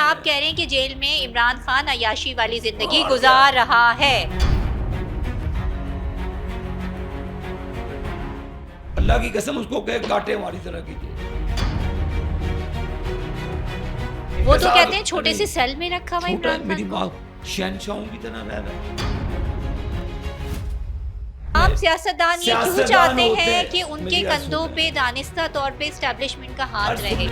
آپ کہہ رہے ہیں کہ جیل میں عمران خان عیاشی والی زندگی گزار رہا ہے. اللہ کی قسم اس کو کہ کاٹے ہماری طرح کیجیے. وہ تو کہتے ہیں چھوٹے سے سیل میں رکھا ہوا عمران میری خان کو. ماں شہنشاہوں کی طرح رہ رہا ہے. آپ سیاستدان یہ کیوں چاہتے ہیں کہ ان کے کندھوں پہ دانستہ طور پہ اسٹیبلشمنٹ کا ہاتھ رہے؟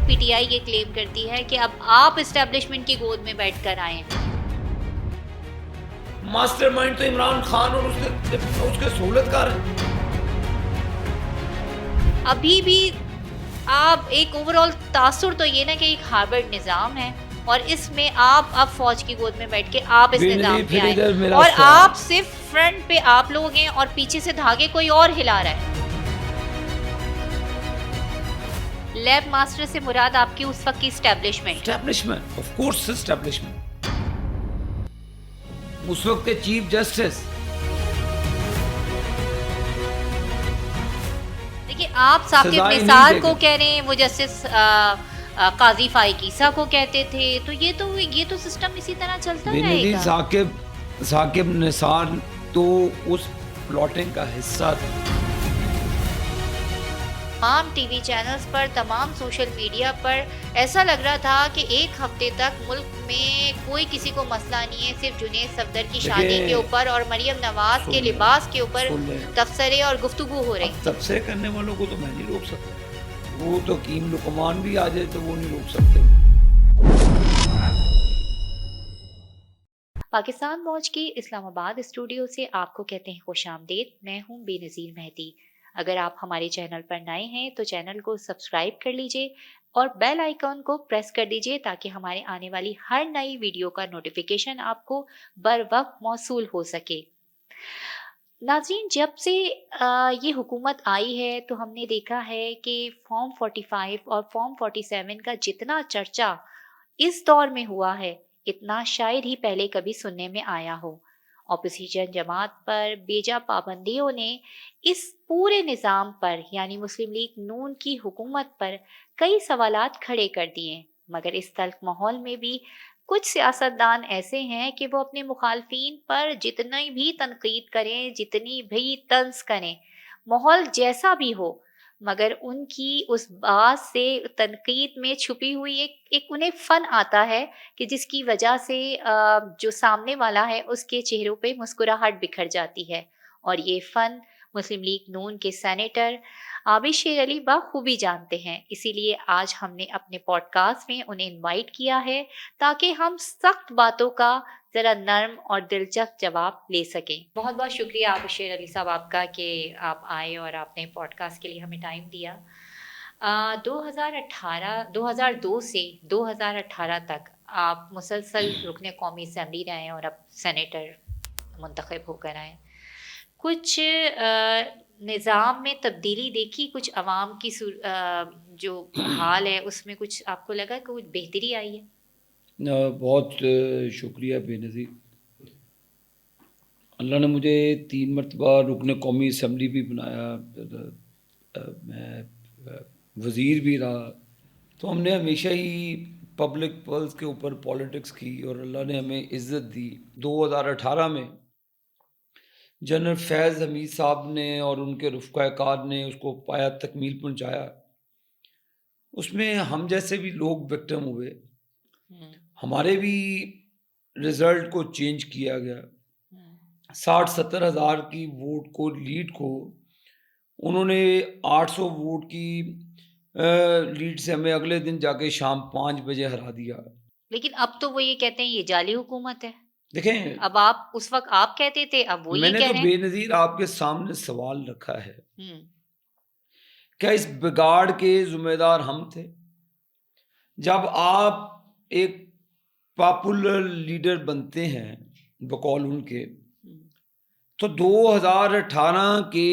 پی ٹی آئی یہ کلیم کرتی ہے کہ اب آپ اسٹیبلشمنٹ کی گود میں بیٹھ کر آئے ہیں. ماسٹر مائنڈ تو عمران خان اور اس کے سہولت کار ہیں. ابھی بھی آپ ایک اوور آل تاثر تو یہ نا کہ ایک ہارورڈ نظام ہے اور اس میں آپ اب فوج کی گود میں بیٹھ کے آپ اس نظام پہ آئے اور آپ صرف فرنٹ پہ آپ لوگ ہیں اور پیچھے سے دھاگے کوئی اور ہلا رہا ہے. لیب ماسٹر سے مراد آپ کی اس وقت کی اسٹیبلشمنٹ آف کورس اسٹیبلشمنٹ. اس وقت کے چیف جسٹس. دیکھیے آپ ثاقب نثار کو کہہ رہے ہیں, وہ جسٹس قاضی فائق عیسیٰ کو کہتے تھے, تو یہ تو سسٹم اسی طرح چلتا رہے گا. ثاقب نثار تو اس پلاٹنگ کا حصہ تھا. تمام ٹی وی چینلز پر, تمام سوشل میڈیا پر ایسا لگ رہا تھا کہ ایک ہفتے تک ملک میں کوئی کسی کو مسئلہ نہیں ہے, صرف جنید صفدر کی شادی کے اوپر اور مریم نواز کے لباس کے اوپر تبصرے اور گفتگو ہو رہی. تبصرے کرنے والوں کو تو میں نہیں روک سکتا, وہ تو کیم لقمان بھی آ جائے تو وہ نہیں روک سکتے. پاکستان واچ کی اسلام آباد اسٹوڈیو سے آپ کو کہتے ہیں خوش آمدید. میں ہوں بے نظیر مہدی. اگر آپ ہمارے چینل پر نئے ہیں تو چینل کو سبسکرائب کر لیجئے اور بیل آئیکن کو پریس کر دیجئے تاکہ ہمارے آنے والی ہر نئی ویڈیو کا نوٹیفیکیشن آپ کو بر وقت موصول ہو سکے. ناظرین, جب سے یہ حکومت آئی ہے تو ہم نے دیکھا ہے کہ فارم 45 اور فارم 47 کا جتنا چرچا اس دور میں ہوا ہے اتنا شاید ہی پہلے کبھی سننے میں آیا ہو. اپوزیشن جماعت پر بیجا پابندیوں نے اس پورے نظام پر یعنی مسلم لیگ نون کی حکومت پر کئی سوالات کھڑے کر دیے, مگر اس تلخ ماحول میں بھی کچھ سیاستدان ایسے ہیں کہ وہ اپنے مخالفین پر جتنی بھی تنقید کریں, جتنی بھی طنز کریں, ماحول جیسا بھی ہو, مگر ان کی اس بات سے تنقید میں چھپی ہوئی ایک انہیں فن آتا ہے کہ جس کی وجہ سے جو سامنے والا ہے اس کے چہروں پہ مسکراہٹ بکھر جاتی ہے. اور یہ فن مسلم لیگ نون کے سینیٹر عابد شیر علی بخوبی جانتے ہیں. اسی لیے آج ہم نے اپنے پوڈ کاسٹ میں انہیں انوائٹ کیا ہے تاکہ ہم سخت باتوں کا ذرا نرم اور دلچسپ جواب لے سکیں. بہت بہت شکریہ عابد شیر علی صاحب آپ کا کہ آپ آئے اور آپ نے پوڈ کاسٹ کے لیے ہمیں ٹائم دیا. 2002 سے 2018 تک آپ مسلسل رکن قومی اسمبلی رہے ہیں اور اب سینیٹر منتخب ہو کر آئے. کچھ نظام میں تبدیلی دیکھی, کچھ عوام کی جو حال ہے اس میں کچھ آپ کو لگا کہ کچھ بہتری آئی ہے؟ بہت شکریہ بے نظیر. اللہ نے مجھے 3 مرتبہ رکن قومی اسمبلی بھی بنایا, میں وزیر بھی رہا, تو ہم نے ہمیشہ ہی پبلک پلس کے اوپر پولیٹکس کی اور اللہ نے ہمیں عزت دی. 2018 میں جنرل فیض حمید صاحب نے اور ان کے رفقا کار نے اس کو پایا تکمیل پہنچایا. اس میں ہم جیسے بھی لوگ وکٹم ہوئے, ہمارے بھی رزلٹ کو چینج کیا گیا. 60-70 ہزار کی ووٹ کو لیڈ کو انہوں نے 800 ووٹ کی لیڈ سے ہمیں اگلے دن جا کے شام 5 بجے ہرا دیا. لیکن اب تو وہ یہ کہتے ہیں یہ جعلی حکومت ہے. دیکھیں, اب آپ اس وقت آپ کہتے تھے, اب وہ یہ کہہ رہے ہیں. میں نے تو بے نظیر آپ کے سامنے سوال رکھا ہے, کیا اس بگاڑ کے ذمہ دار ہم تھے؟ جب آپ ایک پاپولر لیڈر بنتے ہیں بقول ان کے, تو 2018 کے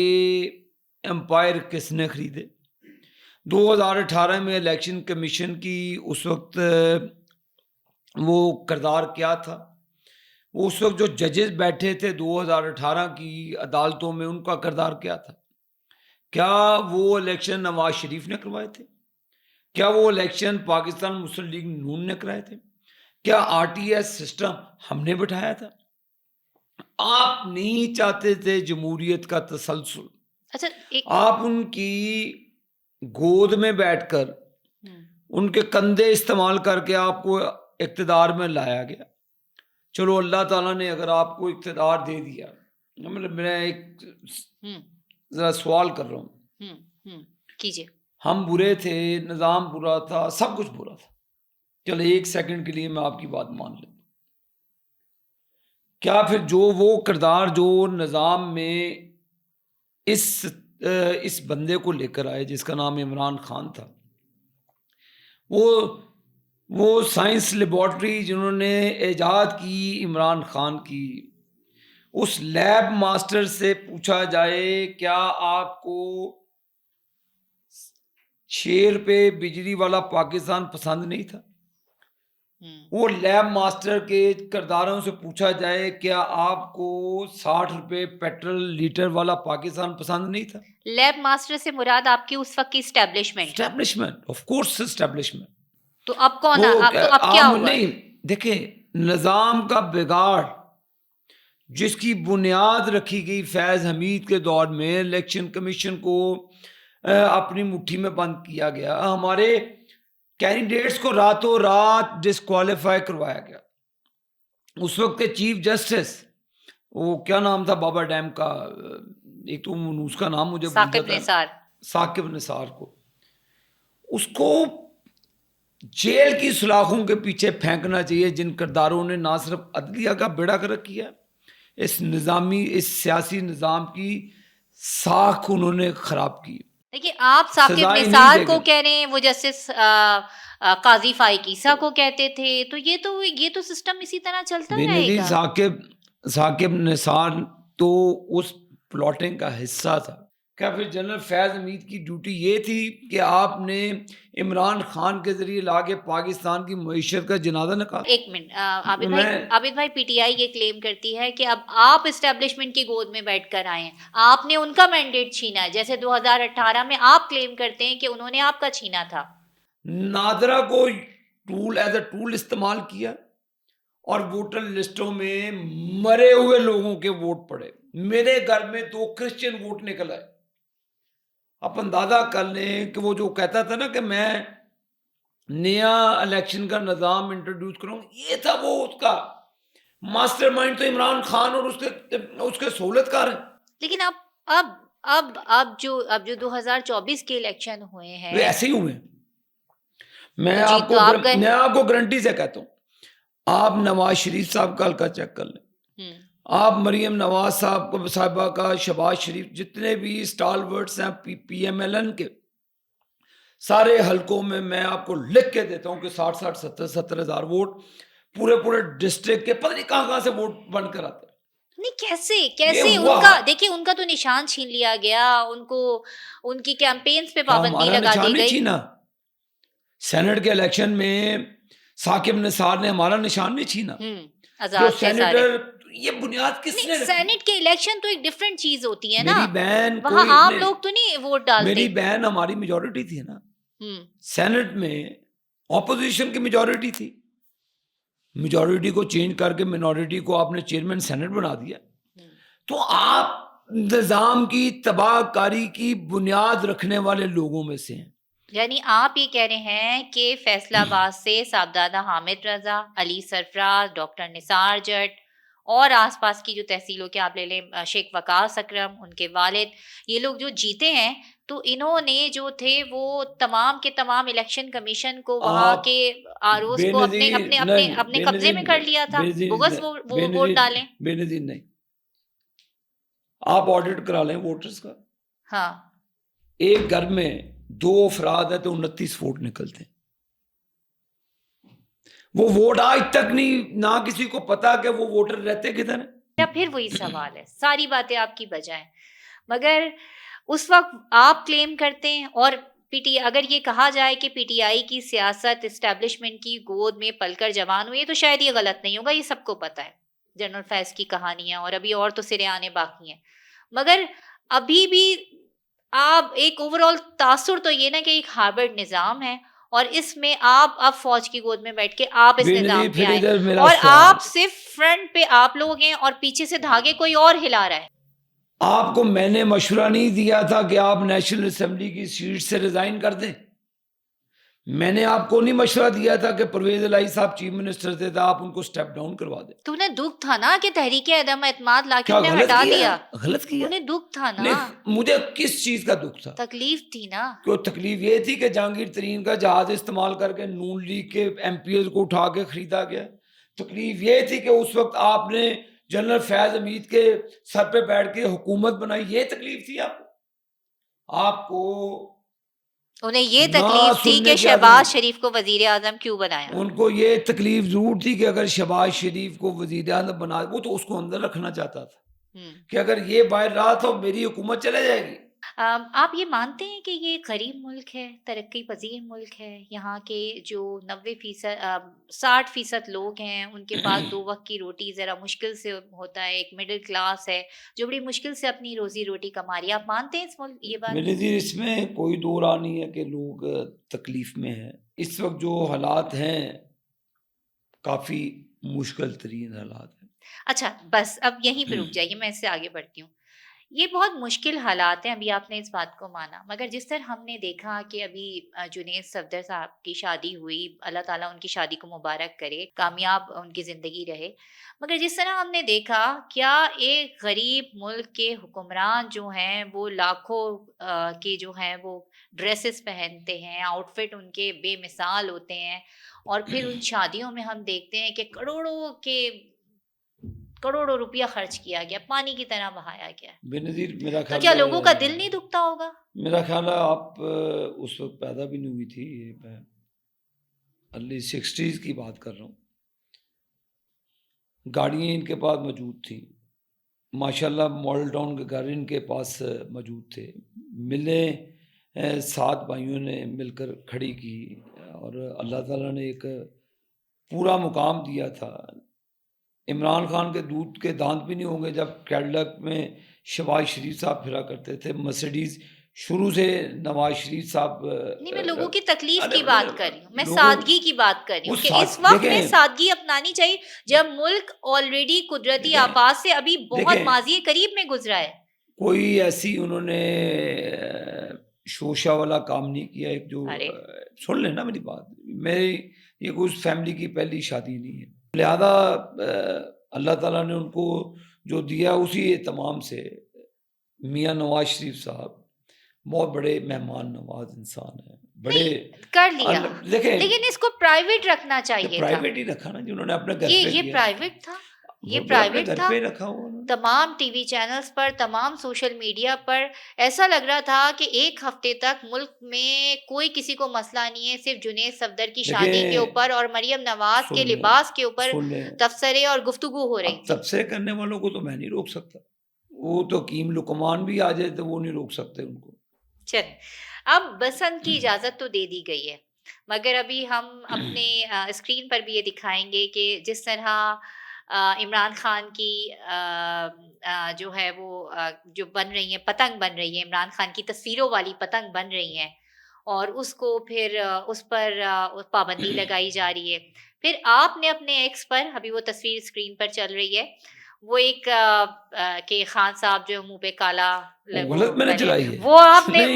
امپائر کس نے خریدے؟ 2018 میں الیکشن کمیشن کی اس وقت وہ کردار کیا تھا؟ وہ اس وقت جو ججز بیٹھے تھے 2018 کی عدالتوں میں, ان کا کردار کیا تھا؟ کیا وہ الیکشن نواز شریف نے کروائے تھے؟ کیا وہ الیکشن پاکستان مسلم لیگ نون نے کرائے تھے؟ کیا RTS سسٹم ہم نے بٹھایا تھا؟ آپ نہیں چاہتے تھے جمہوریت کا تسلسل، اچھا آپ ان کی گود میں بیٹھ کر ان کے کندھے استعمال کر کے آپ کو اقتدار میں لایا گیا. چلو اللہ تعالیٰ نے اگر آپ کو اقتدار دے دیا، مطلب میں ایک ذرا سوال کر رہا ہوں، کیجیے. ہم برے تھے، نظام برا تھا، سب کچھ برا تھا، چلو ایک سیکنڈ کے لیے میں آپ کی بات مان لیتا ہوں. کیا پھر جو وہ کردار جو نظام میں اس بندے کو لے کر آئے جس کا نام عمران خان تھا، وہ سائنس لیبارٹری جنہوں نے ایجاد کی عمران خان کی، اس لیب ماسٹر سے پوچھا جائے کیا آپ کو 6 روپے بجلی والا پاکستان پسند نہیں تھا؟ وہ لیب ماسٹر کے کرداروں سے پوچھا جائے کیا آپ کو 60 روپے پیٹرول لیٹر والا پاکستان پسند نہیں تھا؟ لیب ماسٹر سے مراد آپ کی اس وقت کی اسٹیبلشمنٹ، آف کورس اسٹیبلشمنٹ. تو اب کون تو اب کیا ہوا؟ نہیں دیکھیں، نظام کا بگاڑ جس کی بنیاد رکھی گئی فیض حمید کے دور میں، الیکشن کمیشن کو اپنی مٹھی میں بند کیا گیا، ہمارے کینڈیڈیٹس کو راتوں رات ڈسکوالیفائی کروایا گیا. اس وقت کے چیف جسٹس، وہ کیا نام تھا بابا ڈیم کا، ایک تو اس کا نام مجھے بھول جاتا ہے، ثاقب نثار کو، اس کو جیل کی سلاخوں کے پیچھے پھینکنا چاہیے جن کرداروں نے نہ صرف عدلیہ کا بیڑا گرک کیا، اس سیاسی نظام کی ساکھ انہوں نے خراب کی. دیکھیے آپ ثاقب نثار کو کہہ رہے ہیں، وہ جسٹس قاضی فائق عیسیٰ کو کہتے تھے، تو یہ تو سسٹم اسی طرح چلتا رہے گا. ثاقب نثار تو اس پلاٹنگ کا حصہ تھا. کیا پھر جنرل فیض حمید کی ڈیوٹی یہ تھی کہ آپ نے عمران خان کے ذریعے لا کے پاکستان کی معیشت کا جنازہ نکالا؟ ایک منٹ، عابد بھائی، پی ٹی آئی یہ کلیم کرتی ہے کہ اب آپ اسٹیبلشمنٹ کی گود میں بیٹھ کر آئے ہیں، آپ نے ان کا مینڈیٹ چھینا ہے، جیسے 2018 میں آپ کلیم کرتے ہیں کہ انہوں نے آپ کا چھینا تھا. نادرا کو ایز اے ٹول استعمال کیا اور ووٹر لسٹوں میں مرے ہوئے لوگوں کے ووٹ پڑے. میرے گھر میں 2 کرسچن ووٹ نکل آئے. آپ اندازہ کر لیں کہ وہ جو کہتا تھا نا کہ میں نیا الیکشن کا نظام انٹروڈیوس کروں، یہ تھا وہ اس کا ماسٹر مائنڈ. تو عمران خان اور اس کے سہولت کار ہیں. لیکن اب جو 2024 کے الیکشن ہوئے ہیں، ایسے ہی ہوئے. میں آپ کو گارنٹی سے کہتا ہوں، آپ نواز شریف صاحب کا حلقہ چیک کر لیں، آپ مریم نواز صاحبہ کا، شہباز شریف، جتنے بھی اسٹال ورڈز ہیں PMLN کے سارے حلقوں میں آپ کو لکھ کے دیتا ہوں کہ 60 70 ہزار ووٹ پورے ڈسٹرکٹ کے پتہ نہیں کہاں سے ووٹ بن کر آتے. نہیں کیسے ان کا دیکھیے، ان کا تو نشان چھین لیا گیا، ان کی کیمپینز پہ پابندی لگا دی گئی. سینٹ کے الیکشن میں ثاقب نثار نے ہمارا نشان نہیں چھینا. جو سینیٹر، یہ بنیاد کس نے رکھی؟ سینٹ کے الیکشن تو ایک ڈیفرنٹ چیز ہوتی ہے نا، میری بہن، وہاں عام لوگ تو نہیں ووٹ ڈالتے. میری بہن، ہماری میجورٹی تھی نا سینٹ میں، اپوزیشن کی میجورٹی تھی. میجورٹی کو چینج کر کے مینورٹی کو آپ نے چیئرمین سینٹ بنا دیا. تو آپ نظام کی تباہ کاری کی بنیاد رکھنے والے لوگوں میں سے ہیں. یعنی آپ یہ کہہ رہے ہیں کہ فیصلہ آباد سے صاحبزادہ حامد رضا، علی سرفراز، ڈاکٹر نثار جٹ اور آس پاس کی جو تحصیلوں کے آپ لے لیں، شیخ وقاص اکرم، ان کے والد، یہ لوگ جو جیتے ہیں، تو انہوں نے جو تھے وہ تمام کے تمام الیکشن کمیشن کو، وہاں کے آرઓز کو اپنے قبضے میں کر لیا تھا. بغض وہ ووٹ ڈالیں. بے نظیر نہیں، آپ آڈٹ کرا لیں ووٹرز کا. ہاں، ایک گھر میں 2 افراد ہیں تو 29 ووٹ نکلتے ہیں. وہ ووٹ آج تک نہیں، نہ کسی کو پتا کہ وہ ووٹر رہتے کدھر ہیں. یا پھر وہی سوال ہے، ساری باتیں آپ کی بجائیں، مگر اس وقت آپ کلیم کرتے ہیں، اور اگر یہ کہا جائے کہ پی ٹی آئی کی سیاست اسٹیبلشمنٹ کی گود میں پل کر جوان ہوئی ہے، تو شاید یہ غلط نہیں ہوگا، یہ سب کو پتا ہے جنرل فیض کی کہانیاں، اور ابھی اور تو سرے آنے باقی ہیں. مگر ابھی بھی آپ ایک اوور آل تاثر تو یہ نا کہ ایک ہاربرڈ نظام ہے، اور اس میں آپ اب فوج کی گود میں بیٹھ کے آپ اس نظام پہ آئے میرا اور سوال، آپ صرف فرنٹ پہ آپ لوگ ہیں اور پیچھے سے دھاگے کوئی اور ہلا رہا ہے. آپ کو میں نے مشورہ نہیں دیا تھا کہ آپ نیشنل اسمبلی کی سیٹ سے ریزائن کر دیں؟ میں نے آپ کو نہیں مشورہ دیا تھا کہ پرویز الہی صاحب چیف منسٹر تھے تو آپ ان کو سٹیپ ڈاؤن کروا دیں؟ تو انہیں دکھ تھا نا کہ تحریک عدم اعتماد لا کے کیا انہیں غلط ہٹا کیا؟ دیا. غلط کیا؟ انہیں دکھ تھا نا. نہیں، مجھے کس چیز کا دکھ تھا؟ تکلیف تھی نا. کہ تکلیف یہ تھی کہ جہانگیر ترین کا جہاز استعمال کر کے نون لیگ کے ایم پی ایز کو اٹھا کے خریدا گیا. تکلیف یہ تھی کہ اس وقت آپ نے جنرل فیض حمید کے سر پہ بیٹھ کے حکومت بنائی. یہ تکلیف تھی آپ کو انہیں یہ نہ تکلیف تھی سننے کہ کی شہباز عادت. شریف کو وزیر اعظم کیوں بنایا. ان کو یہ تکلیف ضرور تھی کہ اگر شہباز شریف کو وزیر اعظم بنا، وہ تو اس کو اندر رکھنا چاہتا تھا کہ اگر یہ باہر رہا تو میری حکومت چلے جائے گی. آپ یہ مانتے ہیں کہ یہ غریب ملک ہے، ترقی پذیر ملک ہے، یہاں کے جو 90% 60% لوگ ہیں ان کے پاس 2 وقت کی روٹی ذرا مشکل سے ہوتا ہے، ایک مڈل کلاس ہے جو بڑی مشکل سے اپنی روزی روٹی کما رہی ہے. آپ مانتے ہیں اس ملک یہ بات؟ میرے نظر اس میں کوئی دو راہ نہیں ہے کہ لوگ تکلیف میں ہیں. اس وقت جو حالات ہیں کافی مشکل ترین حالات ہیں. اچھا بس اب یہیں پہ رک جائیے، میں اس سے آگے بڑھتی ہوں. یہ بہت مشکل حالات ہیں، ابھی آپ نے اس بات کو مانا، مگر جس طرح ہم نے دیکھا کہ ابھی جنید صفدر صاحب کی شادی ہوئی، اللہ تعالیٰ ان کی شادی کو مبارک کرے، کامیاب ان کی زندگی رہے، مگر جس طرح ہم نے دیکھا کیا ایک غریب ملک کے حکمران جو ہیں وہ لاکھوں کے جو ہیں وہ ڈریسز پہنتے ہیں، آؤٹ فٹ ان کے بے مثال ہوتے ہیں، اور پھر ان شادیوں میں ہم دیکھتے ہیں کہ کروڑوں روپیہ خرچ کیا گیا، پانی کی طرح بہایا گیا. بے نظیر میرا تو خیال کیا لوگوں کا دل نہیں دکھتا ہوگا؟ میرا خیال ہے آپ اس وقت پیدا بھی نہیں ہوئی تھی، یہ میں ارلی 60s کی بات کر رہا ہوں. گاڑیاں ان کے پاس موجود تھیں، ماشاءاللہ ماڈل ٹاؤن کے گھر ان کے پاس موجود تھے، ملیں 7 بھائیوں نے مل کر کھڑی کی، اور اللہ تعالیٰ نے ایک پورا مقام دیا تھا. عمران خان کے دودھ کے دانت بھی نہیں ہوں گے جب کیڈلک میں شہباز شریف صاحب پھرا کرتے تھے. مرسیڈیز شروع سے نواز شریف صاحب نہیں، میں لوگوں کی تکلیف کی بات کر رہی ہوں، میں سادگی کی بات کر رہی ہوں کہ اس وقت میں دیکھیں سادگی اپنانی چاہیے جب ملک آلریڈی قدرتی آفات سے ابھی بہت ماضی قریب میں گزرا ہے. کوئی ایسی انہوں نے شوشہ والا کام نہیں کیا. ایک جو سن لینا میری بات، میری یہ کوئی فیملی کی پہلی شادی نہیں ہے، لہذا اللہ تعالیٰ نے ان کو جو دیا اسی اہتمام سے. میاں نواز شریف صاحب بہت بڑے مہمان نواز انسان ہیں، بڑے کر لیا، دیکھیں لیکن اس کو پرائیویٹ رکھنا چاہیے تھا. پرائیویٹ ہی رکھا نا جنہوں نے اپنے گھر پہ یہ پرائیویٹ تھا، یہ پرائیویٹ تھا. تمام ٹی وی چینلز پر، تمام سوشل میڈیا پر ایسا لگ رہا تھا کہ ایک ہفتے تک ملک میں کوئی کسی کو مسئلہ نہیں ہے، صرف جنید صفدر کی شادی کے اوپر اور مریم نواز کے لباس کے اوپر تبصرے اور گفتگو ہو رہی تھی. تبصرے کرنے والوں کو تو میں نہیں روک سکتا، وہ تو حکیم لقمان بھی آ جائے تو وہ نہیں روک سکتے ان کو. چل اب بسنت کی اجازت تو دے دی گئی ہے، مگر ابھی ہم اپنے اسکرین پر بھی یہ دکھائیں گے کہ جس طرح عمران خان کی جو ہے وہ جو بن رہی ہیں پتنگ بن رہی ہے، عمران خان کی تصویروں والی پتنگ بن رہی ہیں، اور اس کو پھر اس پر پابندی لگائی جا رہی ہے. پھر آپ نے اپنے ایکس پر، ابھی وہ تصویر اسکرین پر چل رہی ہے، وہ ایک کہ خان صاحب جو منہ پہ کالا غلط میں نے چلائی ہے، وہ آپ نے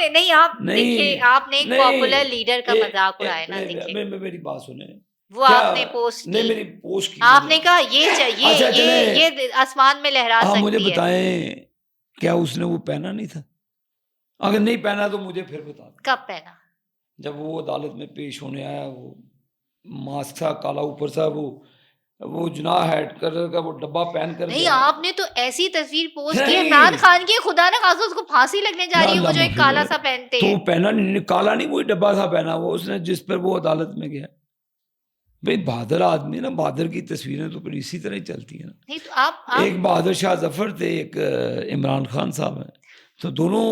نہیں، آپ دیکھیے آپ نے ایک پاپولر لیڈر کا مذاق اڑایا نا. دیکھیے میری بات سنیں، وہ آپ نے پوسٹ نہیں میری پوسٹ کی، آپ نے کہا یہ آسمان میں لہرا سکتی ہے. مجھے بتائیں کیا اس نے وہ پہنا نہیں تھا؟ اگر نہیں پہنا تو مجھے پھر بتا دیں کب پہنا. جب وہ عدالت میں پیش ہونے آیا، وہ ماسک تھا کالا اوپر تھا، وہ جناح ہیڈ کلر کا وہ ڈبہ پہن کر نہیں، آپ نے تو ایسی تصویر پوسٹ کی عمران خان کی، خدا نہ خواستہ اس کو پھانسی لگنے جا رہی ہے وہ جو ایک کالا سا پہنتے ہیں. تو پہنا نہیں، کالا نہیں، وہی ڈبہ تھا پہنا وہ اس نے جس پر وہ عدالت میں گیا. بھائی بہادر آدمی نا، بہادر کی تصویریں تو پھر اسی طرح ہی چلتی ہیں نا. نہیں تو آپ ایک بہادر شاہ ظفر تھے، ایک عمران خان صاحب ہیں، تو دونوں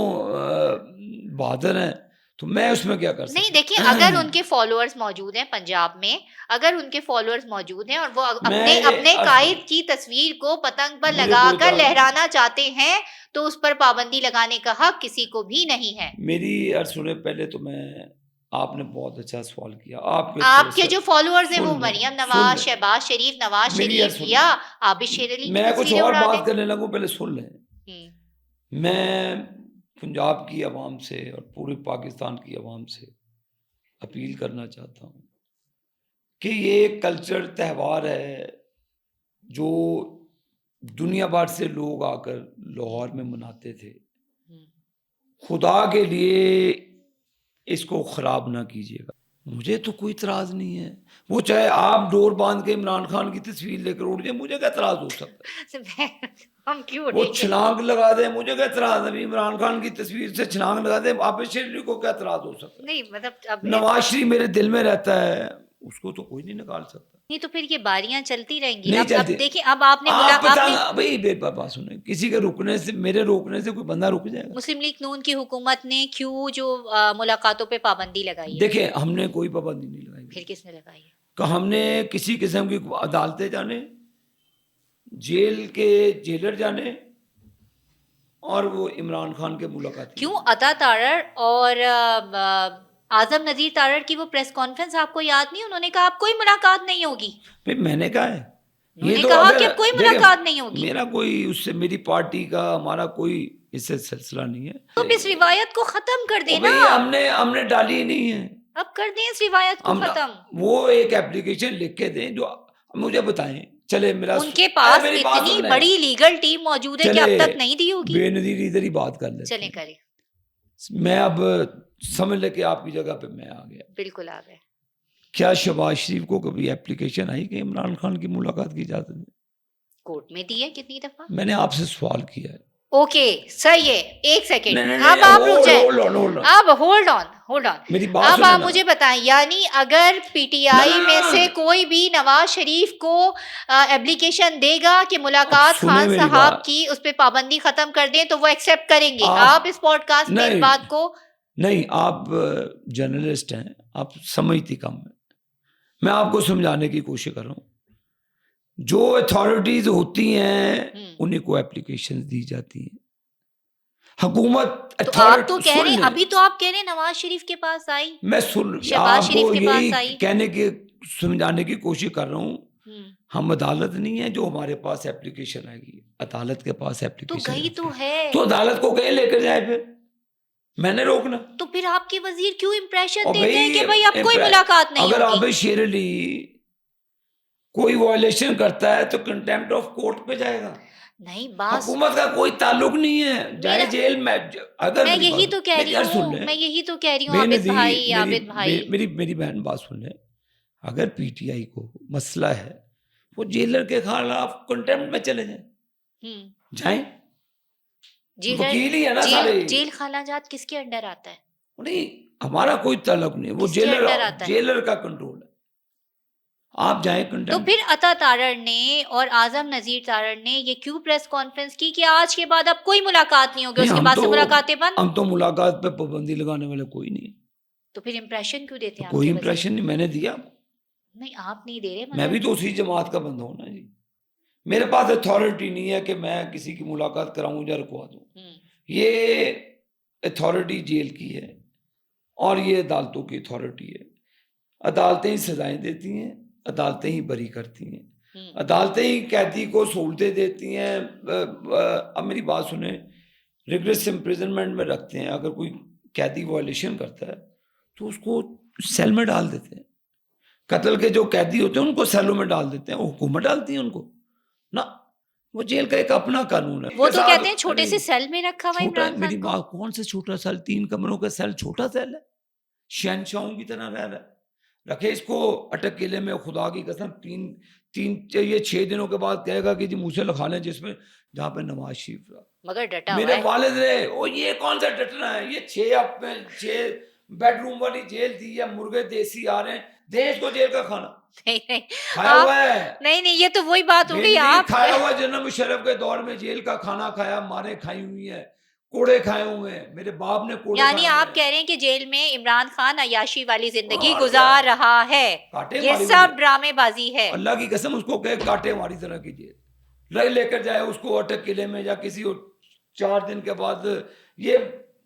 بہادر ہیں، تو میں اس میں کیا کر سکتا. نہیں دیکھیے، اگر ان کے فالوورز موجود ہیں پنجاب میں، اگر ان کے فالوورز موجود ہیں اور وہ اپنے قائد کی تصویر کو پتنگ پر لگا کر لہرانا چاہتے ہیں تو اس پر پابندی لگانے کا حق کسی کو بھی نہیں ہے. میری عرض سنے، پہلے تو میں آپ نے بہت اچھا سوال کیا. آپ کے جو فالوورز ہیں وہ سن لیں، مریم سن نواز، لیں. شہباز شریف، نواز میری شریف سن یا لیں. عابد شیر علی کی میں کچھ تصویریں اور اڑا بات دیں. کرنے لگوں، پہلے سن لیں. ہوں، میں پنجاب کی عوام سے اور پورے پاکستان کی عوام سے اپیل کرنا چاہتا ہوں کہ یہ ایک کلچر تہوار ہے جو دنیا بھر سے لوگ آ کر لاہور میں مناتے تھے. ہوں. خدا کے لیے اس کو خراب نہ کیجیے گا. مجھے تو کوئی اعتراض نہیں ہے، وہ چاہے آپ ڈور باندھ کے عمران خان کی تصویر لے کر اڑ جائیں، مجھے کیا اعتراض ہو سکتا ہے؟ ہم کیوں وہ اٹھیں گے؟ چھلانگ لگا دیں، مجھے کیا اعتراض ہے؟ ابھی عمران خان کی تصویر سے چھلانگ لگا دیں، عابد شیر کو کیا اعتراض ہو سکتا ہے؟ نہیں مطلب اب نواز شریف میرے دل میں رہتا ہے، اس کو تو کوئی نہیں نکال سکتا. نہیں تو پھر یہ باریاں چلتی رہیں گی. نہیں اب چلتی. دیکھیں، اب آپ نے آپ آپ نے بھائی میری بات سنیں، کسی کے رکنے سے، میرے روکنے سے کوئی بندہ رک جائے گا؟ مسلم لیگ نون کی حکومت نے کیوں جو ملاقاتوں پہ پابندی لگائی ہے؟ دیکھیں، ہم نے کوئی پابندی نہیں لگائی. پھر کس نے لگائی ہے؟ کہ ہم نے کسی قسم کی عدالتیں جانے، جیل کے جیلر جانے، اور وہ عمران خان کے ملاقاتی. کیوں عطا تارڑ اور اعظم نذیر تارڑ کی وہ پریس کانفرنس آپ کو یاد نہیں؟ انہوں نے کہا اب کوئی ملاقات نہیں ہوگی. پھر میں نے کہا ہے انہوں یہ نے تو کہا اگر کہ اب کوئی دیکھیں، ملاقات نہیں ہوگی. میرا کوئی اس سے، میری پارٹی کا، ہمارا کوئی اس سے سلسلہ نہیں ہے. تو اب اس روایت کو ختم کر دیں نا. بھئی ہم نے ڈالی ہی نہیں ہے. اب کر دیں اس روایت کو ختم. وہ ایک اپلیکیشن لکھ کے دیں جو مجھے بتائیں. چلے میرا ان کے پاس میری بات اتنی سن لیں. بڑی لیگل ٹیم موجود ہے کہ اب تک نہیں دی ہوگی. بے نظیر ادھر ہی بات کر لیتے چلیں کریں. میں اب سمجھ لے کہ آپ کی جگہ پہ میں آ گیا. بالکل آ گئے. کیا شہباز شریف کو کبھی اپلیکیشن آئی کہ عمران خان کی ملاقات کی اجازت دیں؟ کورٹ میں دی ہے کتنی دفعہ؟ میں نے آپ سے سوال کیا ہے. اوکے صحیح ہے. ایک سیکنڈ، نہیں، اب آپ رک جائیں. hold on. اب ہولڈ آن. میری بات اب سنیں آپ نا. مجھے بتائیں، یعنی اگر پی ٹی آئی میں سے کوئی بھی نواز شریف کو اپلیکیشن دے گا کہ ملاقات سنیں خان میری صاحب بات. کی، اس پہ پابندی ختم کر دیں، تو وہ ایکسیپٹ کریں گے؟ آپ اس پوڈ کاسٹ میں اس بات کو نہیں، آپ جرنلسٹ ہیں، آپ سمجھتی کم ہے. میں آپ کو سمجھانے کی کوشش کر رہا ہوں. جو اتھارٹیز ہوتی ہیں انہیں کو اپلیکیشن دی جاتی ہیں. حکومت تو آپ تو کہہ رہے ہیں، ابھی تو آپ کہہ رہے ہیں نواز شریف کے پاس آئی، میں شہباز آپ شریف کو کے پاس یہی آئی. کہنے کی، سمجھانے کی کوشش کر رہا ہوں. ہم عدالت نہیں ہے جو ہمارے پاس اپلیکیشن آئے گی. عدالت کے پاس تو اپلیکیشن گئی تو ہے. تو عدالت کو کہیں لے کر جائے، پھر میں نے روکنا؟ تو پھر آپ کے وزیر کیوں امپریشن دیتے ہیں کہ بھائی اب کوئی ملاقات نہیں اگر ہوگی؟ عابد شیر علی کوئی وائلیشن کرتا ہے تو کنٹیمپٹ آف کورٹ پہ جائے گا. نہیں، بس حکومت کا کوئی تعلق نہیں ہے، جائے جیل میں. اگر میں یہی تو کہہ رہی ہوں، عابد بھائی، عابد بھائی، میری بہن بات سن لیں. اگر پی ٹی آئی کو مسئلہ ہے، وہ جیلر کے خلاف کنٹیمپٹ میں چلے جائیں. وکیل ہی ہے نا سارے. جیل خالہ جات کس کے انڈر آتا ہے؟ نہیں، ہمارا کوئی تعلق نہیں، وہ جیلر کا کنٹرول ہے. آپ جائیں کنٹیمپٹ. تو پھر عطا تارڑ نے اور اعظم نذیر تارڑ نے یہ کیوں پریس کانفرنس کی کہ آج کے بعد اب کوئی ملاقات نہیں ہوگی، اس کے بعد سے ملاقاتیں بند؟ ہم تو ملاقات پہ پابندی لگانے والے کوئی نہیں. تو پھر امپریشن کیوں دیتے ہیں؟ کوئی امپریشن نہیں میں نے دیا. نہیں، آپ نہیں دے رہے. میں بھی تو اسی جماعت کا بندہ ہوں نا جی. میرے پاس اتھارٹی نہیں ہے کہ میں کسی کی ملاقات کراؤں یا رکوا دوں. یہ اتھارٹی جیل کی ہے اور یہ عدالتوں کی اتھارٹی ہے. عدالتیں ہی سزائیں دیتی ہیں، عدالتیں ہی بری کرتی ہیں، عدالتیں ہی قیدی کو سہولتیں دیتی ہیں. اب میری بات سنیں، ریگریس امپریزنمنٹ میں رکھتے ہیں. اگر کوئی قیدی وائلیشن کرتا ہے تو اس کو سیل میں ڈال دیتے ہیں. قتل کے جو قیدی ہوتے ہیں ان کو سیلوں میں ڈال دیتے ہیں. وہ حکومت ڈالتی ہے ان کو نا. وہ جیل کا ایک اپنا قانون ہے. وہ تو کہتے ہیں چھوٹے سے سیل میں رکھا ہوا عمران خان میری کو. بات، کون سے چھوٹا سیل؟ 3 کمروں کا سیل چھوٹا سیل ہے؟ شہنشاہوں کی طرح رہ رہا ہے. رکھے اس کو اٹک قلعے میں، خدا کی قسم. یہ 6 دنوں کے بعد کہے گا کہ جی مجھ سے لکھا لیں جس میں جہاں پہ نواز شریف رہا. مگر ڈٹا میرے والد نے وہ یہ کون سا ڈٹنا ہے؟ یہ 6 بیڈ روم والی جیل تھی، یا مرغے دیسی آ رہے ہیں، دیں اس کو جیل کا کھانا. کھایا ہوا ہے. نہیں، یہ تو وہی بات ہو گئی. آپ کھایا ہوا جنرل مشرف کے دور میں جیل کا کھانا کھایا، مارے کھائی ہوئی ہیں، کوڑے کھائے ہوئے ہیں. میرے باپ نے کوڑے. یعنی آپ کہہ رہے ہیں کہ جیل میں عمران خان عیاشی والی زندگی گزار رہا ہے، یہ سب ڈرامے بازی ہے. اللہ کی قسم اس کو کہ کاٹے ماری طرح کی جیل لے کر جائے اس کو اٹک قلعے میں، یا کسی 4 دن کے بعد یہ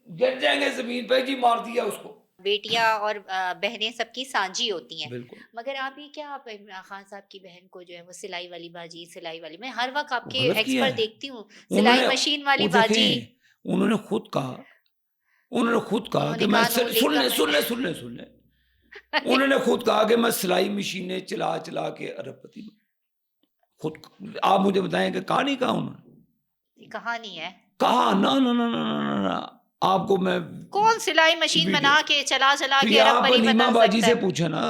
گر جائیں گے زمین پہ، جی مار دیا اس کو. بیٹیاں اور بہنیں سب کی سانجی ہوتی ہیں، بالکل مگر آپ یہ کیا، آپ عمران خان صاحب کی بہن کو جو ہے وہ سلائی والی باجی، سلائی والی، میں ہر وقت آپ کے غلط ایکس کیا پر ہے دیکھتی ہوں انہوں سلائی نے. مشین وہ والی باجی. دیکھیں انہوں نے خود کہا، انہوں نے خود کہا انہوں کہ نے میں کہا نون لیگ کا سن لیں انہوں نے خود کہا کہ میں سلائی مشینیں چلا چلا کے ارب پتی بنا. خود آپ مجھے بتائیں کہ کہا نہیں کہا انہوں نے؟ کہانی ہے. کہا نا آپ کو میں کون سلائی مشین ویڈیو بنا کے چلا چلا تو کے یہ ارب آپ پری علیمہ بنا باجی سکتا سے ہے؟ پوچھے نا،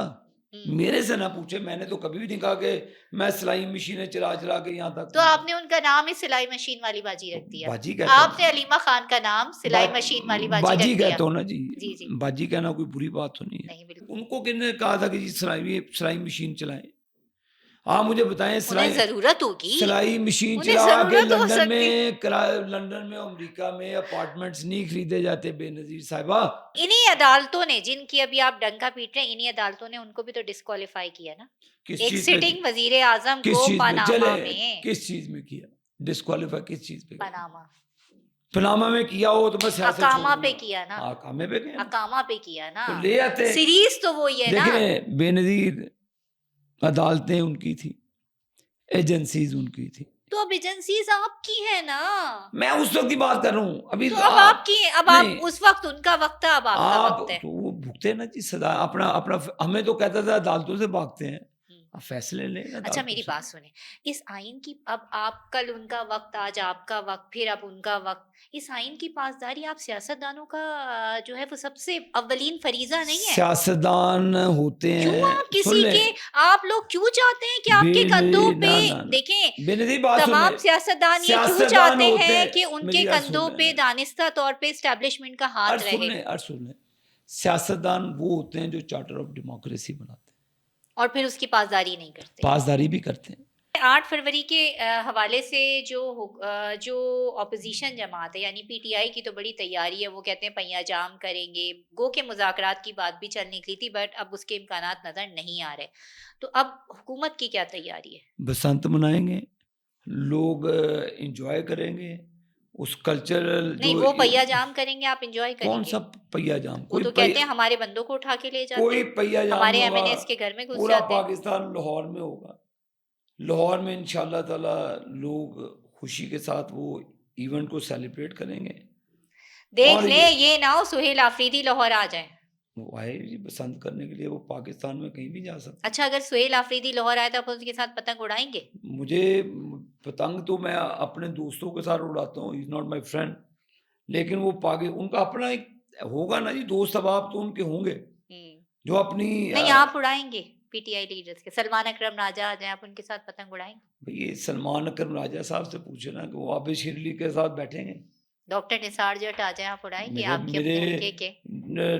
میرے سے نہ پوچھے. میں نے تو کبھی بھی نہیں کہا کہ میں سلائی مشینیں چلا چلا کے یہاں تک. تو آپ نے ان کا نام ہی سلائی مشین والی باجی رکھ دیا. باجی کہتا آپ نے علیمہ خان کا نام سلائی مشین والی باجی رکھ دیا. کہتا ہوں نا جی. جی جی باجی کہنا کوئی بری بات تو نہیں ہے. نہیں بالکل. ان کو کن نے کہا تھا کہ جی سلائی مشین چلائیں؟ آپ مجھے بتائیں انہیں ضرورت ہوگی، سلائی مشین انہیں چلا کے ضرورت ہو سکتی. لندن میں امریکہ میں اپارٹمنٹس نہیں خریدے جاتے بے نظیر صاحبہ. انہی عدالتوں نے، جن کی ابھی آپ ڈنکا پیٹ رہے ہیں، انہی عدالتوں نے ان کو بھی تو ڈسکوالیفائی کیا نا. کس ایک چیز پہ؟ سٹنگ وزیر اعظم کس کو چیز پہ پاناما چلے؟ میں. کس چیز میں کیا ڈسکوالیفائی؟ کس چیز پہ؟ پاناما میں کیا ہو تو میں سیاست چھوڑ اقامہ دوں پہ گا. کیا نا. اقامے پہ گئے اقامہ پہ کیا نا. تو لے آتے. سیریز تو وہی ہے نا. دیکھیں بے نظیر عدالتیں ان کی تھی، ایجنسیز ان کی تھی. تو اب ایجنسیز آپ کی ہے نا. میں اس وقت کی بات کر رہا ہوں. ابھی تو اب آپ کی ہیں. اب آپ نہیں، اس وقت ان کا وقت ہے، اب آپ کا وقت ہے. تو وہ بھگتے نا جی سزا. اپنا ہمیں تو کہتا تھا عدالتوں سے بھاگتے ہیں. آپ فیصلے لیں نا. اچھا میری بات سنیں، اس آئین کی، اب آپ کل ان کا وقت، آج آپ کا وقت، پھر اب ان کا وقت، اس آئین کی پاسداری آپ سیاستدانوں کا جو ہے وہ سب سے اولین فریضہ نہیں ہے؟ سیاستدان ہوتے ہیں. کیوں آپ کسی کے، آپ لوگ کیوں چاہتے ہیں کہ آپ کے کندھوں پہ، دیکھیں تمام سیاستدان یہ کیوں چاہتے ہیں کہ ان کے کندھوں پہ دانستہ طور پہ اسٹیبلشمنٹ کا ہاتھ رہے؟ سیاستدان وہ ہوتے ہیں جو چارٹر آف ڈیموکریسی بناتے ہیں اور پھر اس کی پاسداری نہیں کرتے. پاسداری بھی کرتے ہیں. 8 فروری کے حوالے سے جو اپوزیشن جماعت ہے، یعنی پی ٹی آئی کی تو بڑی تیاری ہے. وہ کہتے ہیں پہیا جام کریں گے. گو کے مذاکرات کی بات بھی چل نکلی تھی، بٹ اب اس کے امکانات نظر نہیں آ رہے. تو اب حکومت کی کیا تیاری ہے؟ بسنت منائیں گے، لوگ انجوائے کریں گے اس کلچرل. نہیں، وہ پہیا جام کریں گے، آپ انجوائے کریں گے. کون سا پہیا جام؟ وہ تو کہتے ہیں ہمارے بندوں کو اٹھا کے لے جاتے ہیں، کوئی پہیا جام ہمارے نہیں ایم این ہوگا. ایس کے گھر میں گھس پورا جاتے ہیں. پاکستان لاہور میں ہوگا. لاہور میں انشاءاللہ تعالی لوگ خوشی کے ساتھ وہ ایونٹ کو سیلیبریٹ کریں گے. دیکھ لیں یہ نہ ہو سہیل آفریدی لاہور آ جائیں. وہ آئے جی پسند کرنے کے لیے، وہ پاکستان میں کہیں بھی جا سکتے. اچھا اگر سہیل آفریدی لاہور آئے تو آپ اس کے ساتھ پتنگ اڑائیں گے؟ مجھے پتنگ تو میں اپنے دوستوں کے ساتھ اڑاتا ہوں، از ناٹ مائی فرینڈ. لیکن وہ ان کا اپنا ایک ہوگا نا جی، دوست احباب تو ان کے ہوں گے جو اپنی. نہیں آپ اڑائیں گے پی ٹی آئی لیڈرز کے؟ سلمان اکرم راجہ آ جائیں، آپ ان کے ساتھ پتنگ اڑائیں گے؟ یہ سلمان اکرم راجہ صاحب سے پوچھے نا کہ وہ عابد شیرلی کے ساتھ بیٹھیں گے. ڈاکٹر نثار جٹ آ جائیں، آپ اڑائیں گے؟ آپ کے اپنے حلقے کے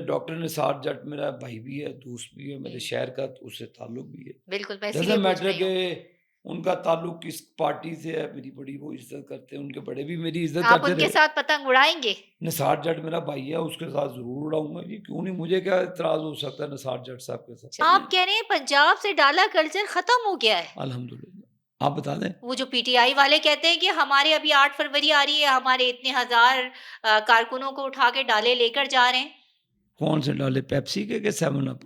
ڈاکٹر نثار جٹ میرا بھائی بھی ہے، دوست بھی ہے، میرے شہر کا، اس سے تعلق بھی ہے. بالکل، میں اسی ڈزنٹ لیے پوچھ میٹر رہی کہ ہوں. ان کا تعلق کس پارٹی سے ہے، میری بڑی وہ عزت کرتے ہیں، ان کے بڑے بھی میری عزت آپ کرتے ان کے رہے. ساتھ پتنگ اڑائیں گے؟ نثار جٹ میرا بھائی ہے، اس کے ساتھ ضرور اڑاؤں گا جی. کیوں نہیں؟ مجھے کیا اعتراض ہو سکتا ہے نثار جٹ صاحب کے ساتھ؟ آپ کہہ رہے ہیں پنجاب سے ڈالا کلچر ختم ہو گیا ہے. الحمدللہ. آپ بتا دیں. وہ جو پی ٹی آئی والے کہتے ہیں کہ ہمارے ابھی 8 فروری آ رہی ہے، ہمارے اتنے ہزار کارکنوں کو اٹھا کے ڈالے لے کر جا رہے ہیں. کون سے ڈالے؟ پیپسی کے کہ 7 اپ؟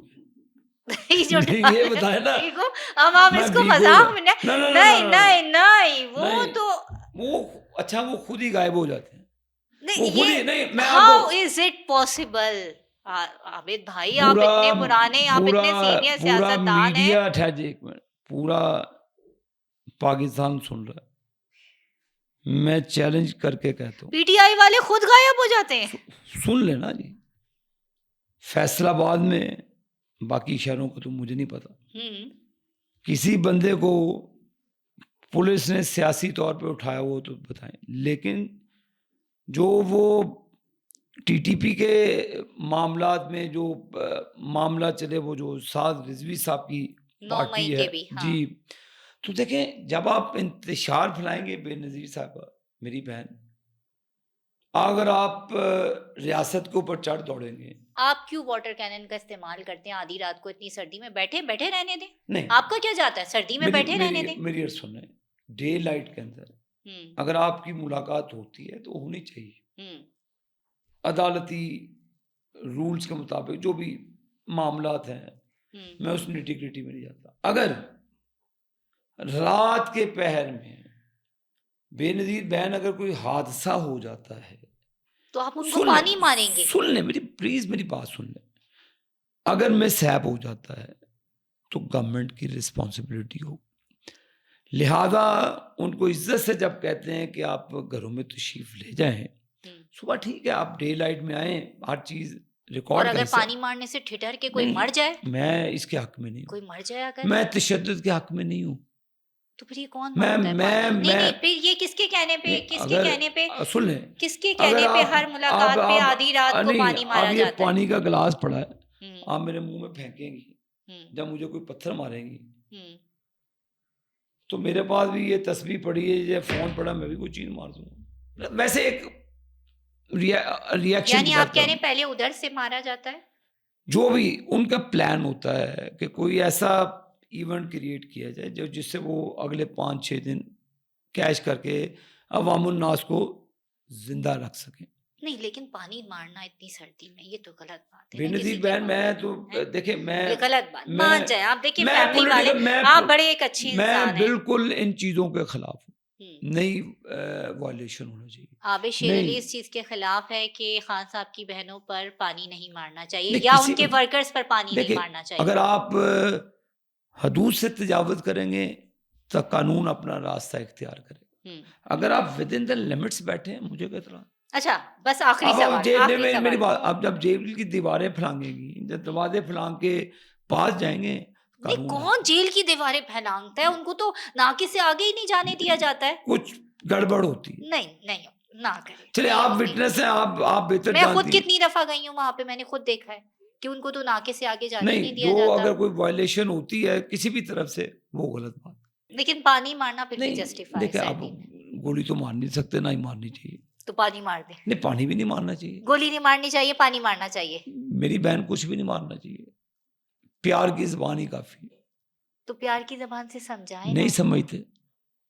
یہ بتائے نا. اب آپ اس کو مذاق میں نہیں، وہ تو وہ اچھا وہ خود ہی غائب ہو جاتے ہیں. نہیں، ہاؤ از اٹ پاسبل؟ عابد بھائی آپ اتنے پرانے، آپ اتنے سینئر سیاستدان ہیں. میڈیا ٹھہر ایک منٹ، پورا پاکستان سن رہا ہے. میں چیلنج کر کے کہتا ہوں پی ٹی آئی والے خود غائب ہو جاتے ہیں. سن لینا جی. فیصل آباد میں، باقی شہروں کو تو مجھے نہیں پتا، کسی بندے کو پولیس نے سیاسی طور پہ اٹھایا وہ تو بتائیں. لیکن جو وہ ٹی ٹی پی کے معاملات میں جو معاملہ چلے، وہ جو سعد رضوی صاحب کی پارٹی ہے جی، تو دیکھیں جب آپ انتشار پھیلائیں گے، بے نظیر صاحبہ میری بہن، اگر آپ ریاست کے اوپر چڑھ دوڑیں گے. آپ کیوں واٹر کینن کا استعمال کرتے ہیں آدھی رات کو اتنی سردی میں؟ بیٹھے رہنے دیں. نہیں، آپ کا کیا جاتا ہے سردی میں؟ بیٹھے رہنے دیں. میری سنیں، ڈے لائٹ کے اندر اگر آپ کی ملاقات ہوتی ہے تو ہونی چاہیے. عدالتی رولز کے مطابق جو بھی معاملات ہیں میں اس نیٹی گریٹی میں نہیں جاتا. اگر رات کے پہر میں بے نظیر بہن اگر کوئی حادثہ ہو جاتا ہے تو آپ ان کو پانی ماریں گے؟ سن لیں میری پلیز، میری بات سن لیں. اگر مس ہیپ ہو جاتا ہے تو گورنمنٹ کی رسپانسبلٹی ہو. لہذا ان کو عزت سے جب کہتے ہیں کہ آپ گھروں میں تشریف لے جائیں، صبح ٹھیک ہے آپ ڈے لائٹ میں آئیں، ہر چیز ریکارڈ. اور اگر پانی مارنے سے ٹھٹر کے کوئی مر جائے؟ میں اس کے حق میں نہیں ہوں. کوئی مر جائے اگر؟ میں تشدد کے حق میں نہیں ہوں. تو پھر یہ کون مانگتا ہے پانی؟ نہیں پھر یہ کس کے کہنے پہ، کس کے کہنے پہ، سن لیں، کس کے کہنے پہ ہر ملاقات پہ آدھی رات کو پانی مارا اب جاتا ہے؟ یہ پانی کا گلاس پڑا ہے، آپ میرے منہ میں پھینکیں گی، جب مجھے کوئی پتھر ماریں گی تو میرے پاس بھی یہ تسبیح پڑی ہے، یہ فون پڑا، میں بھی کوئی چیز مار دوں گا. ویسے ایک ریئیکشن، یعنی آپ کہہ رہے ہیں پہلے ادھر سے مارا جاتا ہے؟ جو بھی ان کا پلان ہوتا ہے کہ کوئی ایسا ایونٹ کریٹ کیا جائے جو جس سے وہ اگلے 5-6 دن کیش کر کے عوام الناس کو زندہ رکھ سکیں. نہیں لیکن پانی مارنا اتنی سردی میں یہ تو غلط بات ہے. بے نظیر بہن میں تو دیکھیں، میں یہ غلط بات مان جائیں آپ. دیکھیں فیملی والے، آپ بڑے ایک اچھے انسان ہیں. میں بالکل ان چیزوں کے خلاف ہوں، نئی وائلیشن ہونا چاہیے. عابد شیر علی اس چیز کے خلاف ہے کہ خان صاحب کی بہنوں پر پانی نہیں مارنا چاہیے یا ان کے ورکرز پر پانی نہیں مارنا چاہیے. اگر آپ حدود سے تجاوز کریں گے تو قانون اپنا راستہ اختیار کرے. اگر آپ ود ان دا لمٹس بیٹھے ہیں، مجھے کیا اطلاع. اچھا بس آخری سوال، میری بات، اب جب جیل کی دیواریں پھلانگیں گی، جب دروازے پھلانگ کے پاس جائیں گے. نہیں کون جیل کی دیواریں پھیلانگتا ہے؟ ان کو تو ناکے سے آگے ہی نہیں جانے دیا جاتا ہے. کچھ گڑبڑ ہوتی ہے. نہیں نہ کریں. چلے آپ وٹنس ہیں، آپ بہتر میں جانتی خود کتنی دفعہ گئی ہوں وہاں پہ، میں نے خود دیکھا ہے کہ ان کو تو ناکے سے آگے جانے نہیں دیا جو جاتا. اگر کوئی وائلیشن ہوتی ہے کسی بھی طرف سے وہ غلط بات. لیکن پانی مارنا پھر بھی جسٹیفائی ہے. دیکھیں آپ گولی تو مار نہیں سکتے، نہ ہی مارنی چاہیے. تو پانی مار دیں. نہیں، پانی بھی نہیں مارنا چاہیے. گولی نہیں مارنی چاہیے، پانی مارنا چاہیے. میری بہن کچھ بھی نہیں مارنا چاہیے. پیار کی زبان ہی کافی. تو پیار کی زبان سے سمجھائیں. نہیں سمجھتے،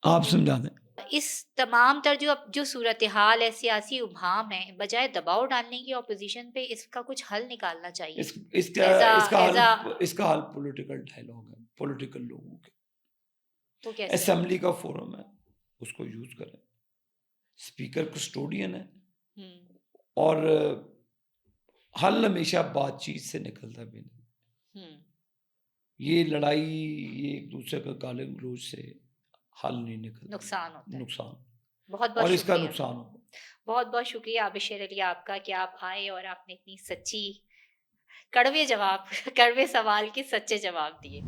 آپ سمجھا دیں. اس تمام تر جو صورتحال ہے، سیاسی ابہام ہے، بجائے دباؤ ڈالنے کی اپوزیشن پہ اس کا کچھ حل نکالنا چاہیے. اس کا حل پولیٹیکل ڈائلاگ ہے، پولیٹیکل لوگوں کے. تو کیسے؟ اسمبلی کا فورم ہے، اس کو یوز کریں. اسپیکر کسٹوڈین ہے، اور حل ہمیشہ بات چیت سے نکلتا بھی نہیں. یہ لڑائی، یہ ایک دوسرے کا گالے گلوچ سے حل نہیں نکلتا. نقصان ہوتا ہے. نقصان بہت اور اس کا نقصان ہوگا. بہت بہت شکریہ عابد شیر علی آپ کا کہ آپ آئے اور آپ نے اتنی سچی کڑوے سوال کے سچے جواب دیے.